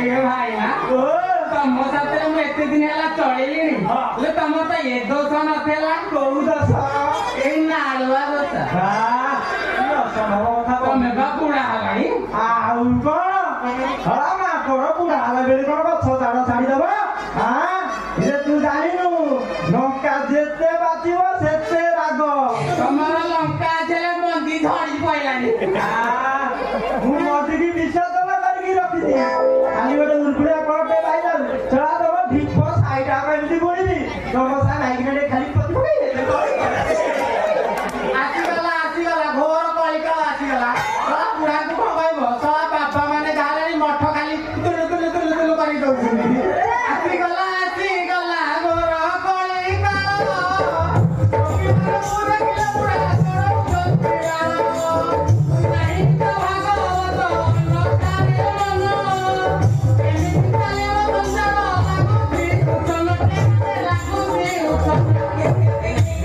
ये भाई ना तुम साथे मैं एते दिन हला चलेलिनी ले तुम तो ए दोष नथेला कोउ दोष ए नालवा दोष हां असंभव कथा तमे बा बुढ़ा हलानी आउ कोन हला मा कोन बुढ़ा हला बेले कोन गछ दाड़ छाडी दबा हां ये तू जानिनु लंका जेते बातिबो सेते राग तमरा लंका छले मंदी धड़ी पइलानी हां मु मदी की विश्वास करके रखी दी खाली गोटे उर्फुड़िया कटे भाई चला दब ढिप साइड आगे एमती बोली नमसा नाइकिने खाली पति पकई आसीगला घोर कलिका आसीगला बुढ़ा को कहब सब बापा माने गाले मठ खाली तुलु तुलु तुलु तुलु करी दउछन आसीगला घोर कलिका पूरा किला पूरा नहीं तो भागवत नकारे मन एमिति ताले बंदर लागु भी चलते लागु भी